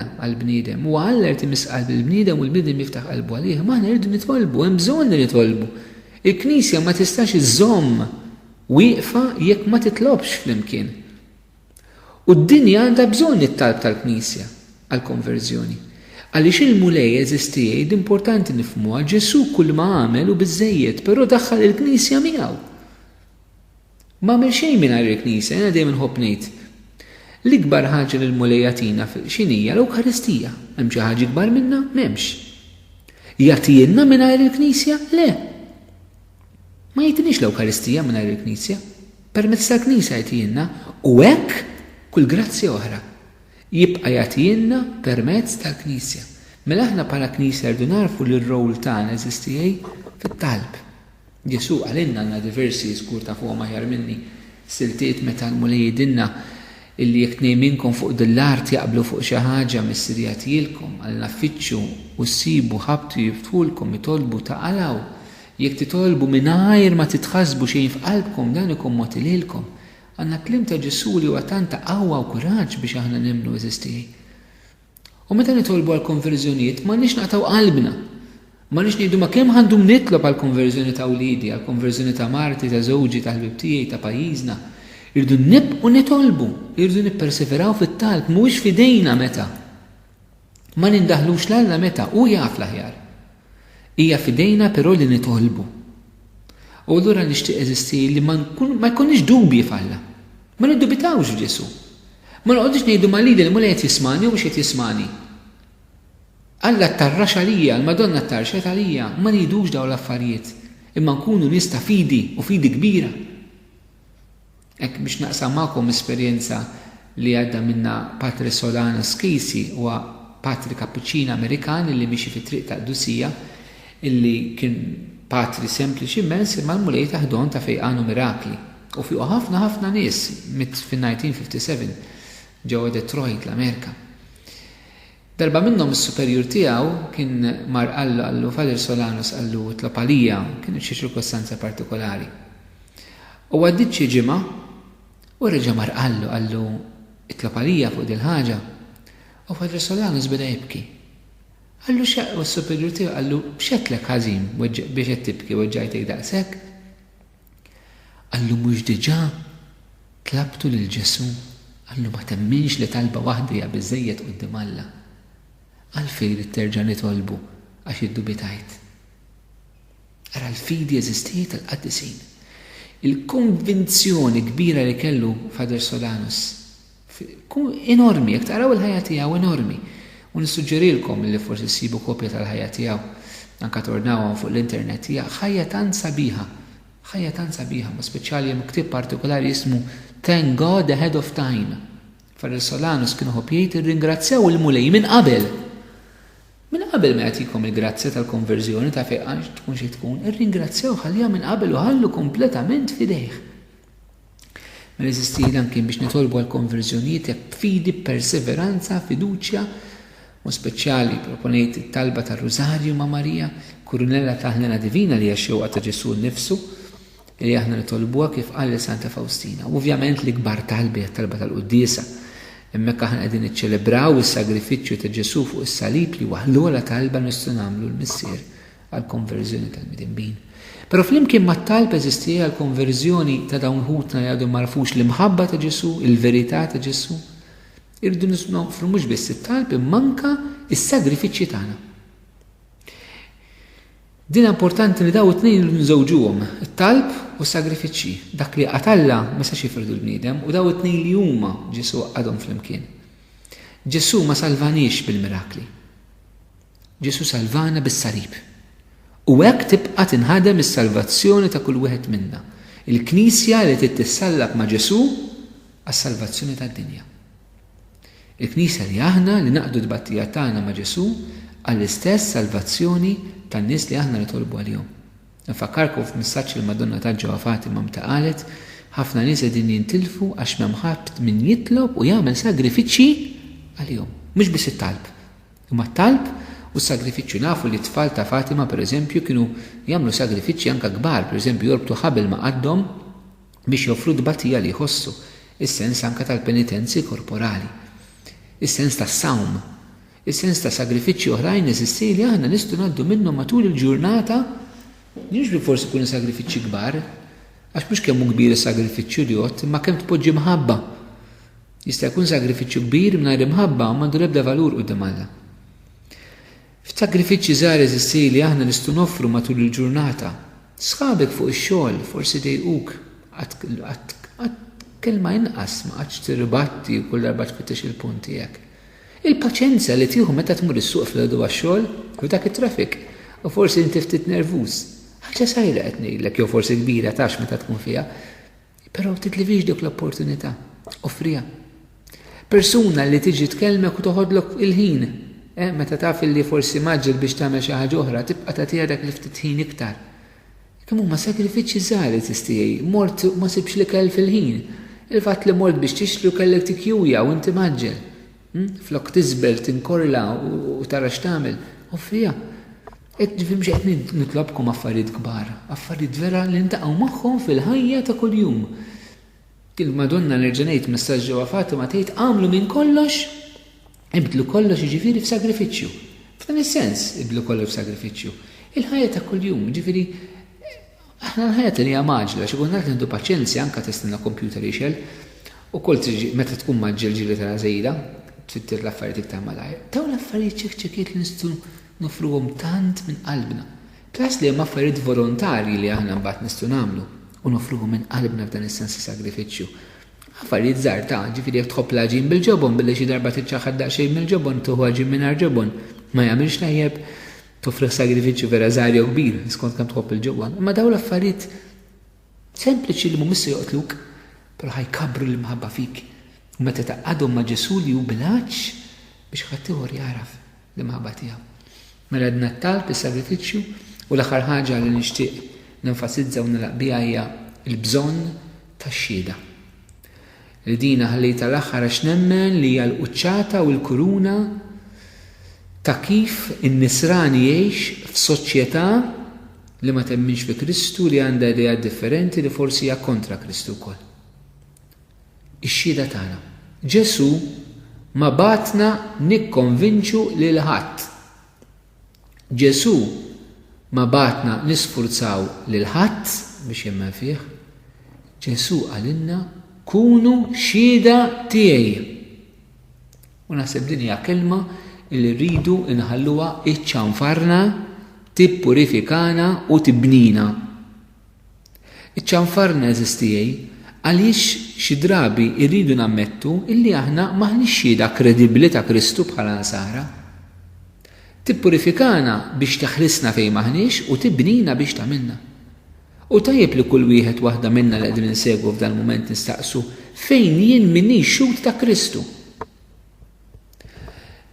għal-bniedem u Alla jrid imiss qalb il-bniedem u l-bniedem jiftaħ qalbu għalih. Ma aħna rridu nitolbu, hemm bżonn li nitolbu. Il-Knisja ma tistax iżomm wieqfa jekk ma titlobx flimkien. U d-dinja għandha bżonn it-talb tal-Knisja għall-konverżjoni. Għaliex il-mulej eżistijaj importanti nifhmuha, Ġesu kull ma għamel u biżżejjed, però daħħal il-Knisja miegħu. Ma għamel xejn mingħajr il-Knisja, jiena dejjem inħobb ngħid. L-ikbar ħaġa li l-mulej jagħtina x'inhija l-Ewkaristija. Hemm xi ħaġa ikbar minnha? M'hemmx. Jagħtilna mingħajr il-Knisja? Le. Ma jagħtinix l-Ewkaristija mingħajr il-Knisja. Permezz tal-Knisja jagħtilna u hekk kull grazzja oħra. Jibqa' jagħtilna permezz tal-Knisja. Mela aħna bħala Knisja rridu narfu li r-rol tagħna eżistijaj fit-talb. Ġesu għalinna għandna diversi żgur ta' fuq aħjar minni siltiet meta l-mulej jgħidilna illi jekk minkom fuq dil-art jaqblu fuq xi ħaġa mis-sirja tiegħilkom għalna ffittxu u ssibu ħabtu jiftħulkom jitolbu taqalaw. Jekk titolbu mingħajr ma titħassbu xejn f'qalbkom dan ikun mod ililkom. Għandna kliem ta' Ġesu li huwa tant ta' qawwa u kuraġġ biex aħna nemmnu eżistijaj. U meta nitolbu għall-konverżjonijiet m'għandniex naqtaw qalbna. M'għandniex ngħidu ma kemm għandhom nitlob għall-konverżjoni ta' wliedi, għall-konverżjoni ta' marti, ta' żewġi, ta' ħbieb tiegħi, ta' pajjiżna. Irdu nibqu nitolbu, irdu nipperseveraw fit-talb, mhuwiex f'idejna meta. Ma nindaħlux l-Alla meta u jaf l-aħjar. Hija f'idejna però li nitolbu. U allura nixtieq eżisti li ma jkunniex dubji f'Alla. Ma niddubitawx Ġesu. Ma noqgħodux ngħidu ma lili li mhux qed jismani u mhux qed jismani. Alla ttarrax għalija, l-Madonna ttarxet għalija, ma ngħidux dawn l-affarijiet. Imma nkunu nies ta' fidi u fidi kbira. Hekk biex naqsam magħkom esperjenza li għadda minna Patri Solanus Casey huwa patri kappuċċin Amerikan li mixi fit-triq ta' Qdusija illi kien patri sempliċi immens imma l-mulej taħdon ta' fejqanu mirakli. U fiqu ħafna nies fin-1957 ġewwa Detroit l-Amerika. Darba minnhom is-superjur tiegħu kien mar qallu Father Solanus qallu tlob għalija, kien xi ċirkostanza partikolari. U għaddit xi ġimgħa u reġa' mar qallu itlob għalija fuq din ħaġa. U Father Solanus beda jibki. Għallu xaqqa s-superjur tiegħu għallu b'xekklek ħażin biex qed tibki weġġajtek daqshekk. Għallu mhux diġà tlabtu lil Ġesu, għallu ma temminx li talba waħda hija biżżejjed quddiem Alla. Għalfejn li terġa' nitolbu għax iddubitajt. Ara l-fidi eżistiet tal-qaddisin. Il-konvinzjoni kbira li kellu Father Solanus enormi, jekk taraw il-ħajja tiegħu enormi. U nissuġġerilkom li forsi ssibu kopja tal-ħajja tiegħu anke tornawhom fuq l-internet hija ħajja tant sabiħa, ma speċjali hemm ktieb partikolari jismu Thank God Ahead of Time. Father Solanus kienu ħobbjiet irringrazzjaw il-mulej minn qabel. Minn qabel ma jagħtikom il-grazzja tal-konverżjoni ta' fejn tkun xi tkun, irringrazzjaw ħallija minn qabel u ħallu kompletament fidejh. Ma eżistieli anke biex nitolbu għall-konverżjonijiet hekk fidi, perseveranza, fiduċja, u speċjali proponejt it-talba tar-Rużarju ma' Marija, Kurunella taħlena divina li hija xewqa ta' Ġesu nnifsu, li aħna nitolbuha kif qal Santa Faustina. U ovvjament l-ikbar talbi talba tal-Quddiesa. Hemmhekk aħna qegħdin niċċelebraw is-sagrifiċċju ta' Ġesu fuq is-salib li waħluha talba nistgħu nagħmlu l-missier għall-konverżjoni tal-midinbin. Però flimkien mat-talb eżistija l-konverżjoni ta' dawn ħutna li għadhom marfux l-imħabba ta' Ġesu, il-verità ta' Ġesu. Irdu nofru mhux biss it-talb immanka is-sagrifiċċji tagħna. Din importanti li daw it-tnejn nżewġuhom, it-talb u s-sagrifiċċji. Dak li qatalla ma sax jifirdu l-bniedem u daw it-tnejn li huma Ġesu għadhom flimkien. Ġesu ma salvanix bil-mirakli. Ġesu salvana bis-salib. U hekk tibqa' tinħadem is-salvazzjoni ta' kull wieħed minna. Il-Knisja li tissallab ma' Ġesu għas-salvazzjoni tad-dinja. Il-Knisja li aħna li naqdu d-battija tagħna ma' Ġesu għall-istess salvazzjoni tan-nies li aħna nitolbu għalihom. Nfakkarkom f'missaġġ il-Madonna ta' Ġewwa Fatima meta qalet ħafna nies qegħdin jintilfu għax m'hemm ħadd min jitlob u jagħmel sagrifiċċji għalihom. Mhux biss it-talb. Imma t-talb u s-sagrifiċċju nafu li t-tfal ta' Fatima pereżempju kienu jagħmlu sagrifiċċji anke kbar, pereżempju jorbtu ħabel ma' qaddhom biex joffru d-battija li jħossu, is-sens anke tal-penitenzi korporali. Is-sens tas-sawm is-sens ta' sagrifiċċji oħrajn eżisti li aħna nistgħu ngħaddu minnhom matul il-ġurnata, mhux li forsi jkunu sagrifiċċji kbar, għax mhux kemm hu kbir is-sagrifiċċju li għod, imma kemm tpoġġi mħabba. Jista' jkun sagrifiċċju kbir mingħajr imħabba u m'għandu l-ebda valur quddiem Alla. F'sagrifiċċji żgħar eżisti li aħna nistgħu noffru matul il-ġurnata. Sħabek fuq ix-xogħol forsi dejquk għad kelma inqas ma għadx tirribatti kull darba tfittex il-punt tiegħek. Il-paċenza li tieħu meta tmur is-suq fl-għodu għax-xogħol u dak it-traffic u forsi inti ftit nervuż. Ħaġa sajra qed ngħidlek jew forsi kbira tax meta tkun fiha. Però titlifix dik l-opportunità, offriha. Persuna li tiġi tkellmek u toħodlok il-ħin, meta taf li forsi maġġel biex tagħmel xi ħaġa oħra, tibqa' tagħtiha dak li ftit ħin iktar. Kemm huma sagrifiċċji żgħar tistieħi, mort ma sibx li kell fil-ħin. Il-fatt li mort biex tixtru kellek tikjuja u inti maġġel. Flok tiżbel, tinkorla u tara x'tagħmel, offriha. Ġifim qed nitlobkom affarijiet kbar, affarijiet vera li ntaqgħu magħhom fil-ħajja ta' kuljum. Il-Madonna nerġa' ngħid messaġġ ġewwa Fatima tgħid għamlu minn kollox, ibdlu kollox jiġifieri f'sagrifiċċju. F'dan is-sens ibdlu kollox f'sagrifiċċju. Il-ħajja ta' kuljum, ġifieri aħna l-ħajja li hija maġla, xi kultant nieħdu paċenzja anke tistenna kompjuter ixel u kol tiġi meta tkun maġġel ġieli tara żejda, tfittir l-affarijiet iktar malajr. Dawn l-affarijiet ċekċekiet li nistgħu nofruhom tant minn qalbna. Plas li hemm affarijiet volontarji li aħna mbagħad nistgħu nagħmlu u nofruhom minn qalbna f'dan is-sens sagrifiċċju. Affarijiet żgħar ta' ġifieri jekk tħobb ġin bil-ġobon billi xi darba tiċċaħħad daqsxejn mill-ġobon tuħu ġin mingħajr ġobon ma jagħmilx tajjeb toffri sagrifiċċju vera żgħar jew kbir skont kemm tħobb il-ġobon. Imma dawn l-affarijiet sempliċi li mhumiex se joqtluk però ħajkabru l-imħabba fik. U meta taqgħadhom ma' Ġesu li hu bilanċ biex ħaddieħor jaraf l-imħabba tiegħu. Mela d-nattal bis-sagrifiċċju u l-aħħar ħaġa li nixtieq nenfasizza u nilaq biha hija l-bżonn tax-xhieda. Li dina ħallejta l-aħħar għax nemmen li hija l-quċċata u l-kuruna ta' kif in-nisrani jgħix f'soċjetà li ma temminx fi Kristu li għandha idea differenti li forsi hija kontra Kristu wkoll. Ix-xhieda tagħna. Ġesu ma batna nikkonvinċu lil ħadd. Ġesu ma batna nisfurzaw lil ħadd biex jemmen fih. Ġesu għalinna kunu xhieda tiegħi. U naħseb din hija kelma li rridu inħalluha iċċanfarna, tippurifikana u tibnina. Iċċanfarna eżistijej għaliex xi drabi rridu nammettu illi aħna maħniex xhieda kredibbli ta' Kristu bħala Nasara. Tippurifikana biex taħrisna fejn maħniex u tibnina biex tagħmilna. U tajjeb li kull wieħed waħda minna li qegħdin insegwu f'dan mument nistaqsu fejn jien minnix xhud ta' Kristu.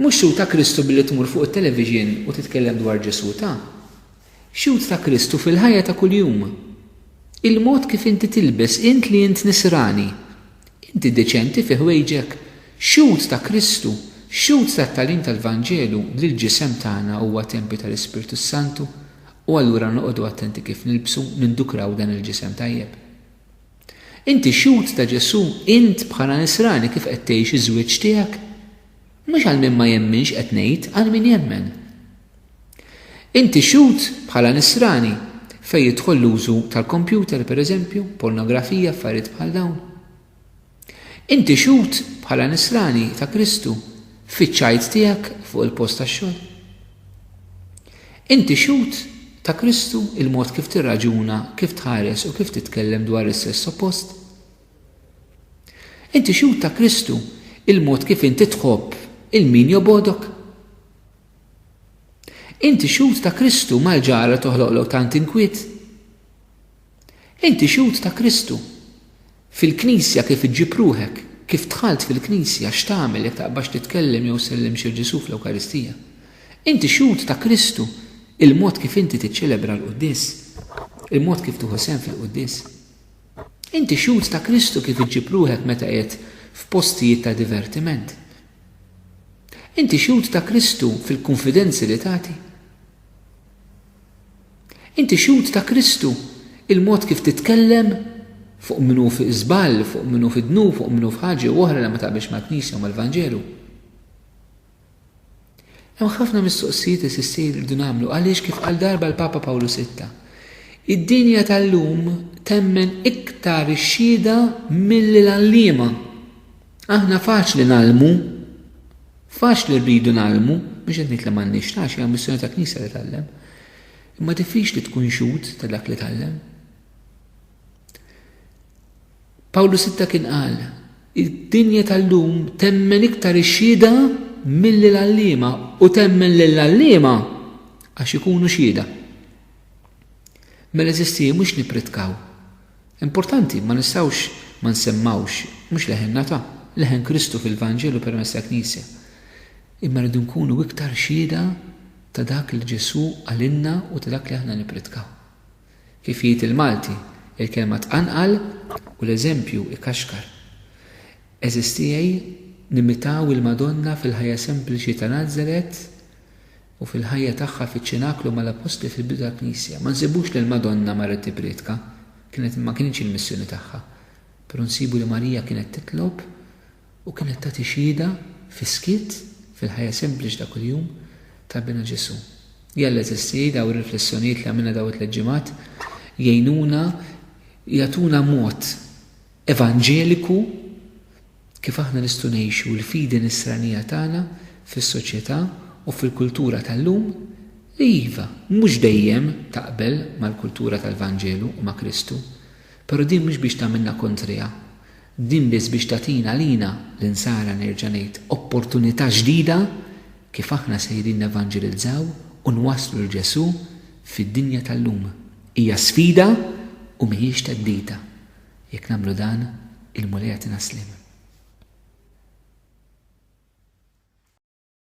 Mhux xhud ta' Kristu billi tmur fuq it-television u titkellem dwar Ġesu ta'. Xhud ta' Kristu fil-ħajja ta' kuljum. Il-mod kif inti tilbes int li int nisrani. Inti deċenti fi ħwejġek. Xhud ta' Kristu, xhud tat-tagħlim tal-Vanġelu li l-ġisem tagħna huwa tempju tal-Ispirtu Santu u allura noqogħdu attenti kif nilbsu nindukraw dan il-ġisem tajjeb. Inti xhud ta' Ġesu int bħala nisrani kif qed tgħix iż-żwieġ tiegħek. Mhux għal min ma jemminx qed ngħid għal min jemmen. Inti xhud bħala nisrani fejn jidħol l-użu tal-kompjuter pereżempju, pornografija, affarijiet bħal dawn. Inti xhud bħala nisrani ta' Kristu fiċ-ċajt tiegħek fuq il-post tax-xogħol. Inti xhud ta' Kristu il-mod kif tirraġuna, kif tħares u kif titkellem dwar is-sess oppost. Inti xhud ta' Kristu il-mod kif inti tħobb il-min jobodok. Inti xhud ta' Kristu mal-ġara toħloqlok tant inkwiet. Inti xhud ta' Kristu fil-Knisja kif iġġib ruħek, kif tħalt fil-Knisja x'tagħmel jekk taqbax titkellem jew sellem xi Ġesu fl-Ewkaristija. Inti xhud ta' Kristu il-mod kif inti tiċċelebra l-Qudies, il-mod kif tuħu sehem fil-Qudies. Inti xhud ta' Kristu kif iġġib ruħek meta qiegħed f'postijiet ta' divertiment. Inti xhud ta' Kristu fil-konfidenzi li tagħti. Inti xhud ta' Kristu il-mod kif titkellem fuq minnu fi żball, fuq minnu fi dnu, fuq minnu f'ħaġa oħra li ma taqbilx mal-Knisja u mal-Vanġelu. Hemm ħafna mistoqsijiet is-sissir irdu nagħmlu għaliex kif qal darba l-Papa Pawlu VI. Id-dinja tal-lum temmen iktar ix-xhieda milli l-għalliema. Aħna faċli nagħlmu, faċli rridu nagħlmu, mhux qed nitla m'għandniex tax hija missjoni ta' Knisja li tgħallem. Imma diffiċli tkun xhud ta' dak li tgħallem. Pawlu VI kien qal, id-dinja tal-lum temmen iktar ix-xhieda milli l-għalliema u temmen lill-għalliema għax ikunu xhieda. Mela eżisti mhux nipritkaw. Importanti ma nistgħux ma nsemmawx mhux leħen nata, leħen Kristu fil-Vanġelu permezz ta' Knisja. Imma rridu nkunu iktar xhieda ta' dak li Ġesu għalinna u ta' dak li aħna nipritkaw. Kif jgħid il-Malti, il-kelma tqanqal u l-eżempju ikaxkar. Eżistijaj nimitaw il-Madonna fil-ħajja sempliċi ta' Nazaret u fil-ħajja tagħha fiċ-ċinaklu mal-Apostli fil-bidu tal-Knisja. Ma nsibux li l-Madonna marret tibritka, ma kienx il-missjoni tagħha. Però nsibu li Marija kienet titlob u kienet tagħti xhieda fi-skiet fil-ħajja sempliċi ta' kuljum ta' bina Ġesu. Jalla eżistijaj daw ir-riflessjonijiet li għamilna daw it-leġġimat jgħinuna jagħtuna mod evanġeliku kif aħna nistgħu ngħixu l-fidi nisranija tagħna fis-soċjetà u fil-kultura tal-lum li iva mhux dejjem taqbel mal-kultura tal-Vanġelu u ma' Kristu, però din mhux biex tagħmilna kontrija. Din biss biex tagħtina lina l-insara nerġa' ngħid opportunità ġdida kif aħna sejrin nevanġelizzaw u nwasslu l-Ġesu fid-dinja tal-lum. Hija sfida u mhijiex teddida. Jekk nagħmlu dan, il-mulejja tina slim.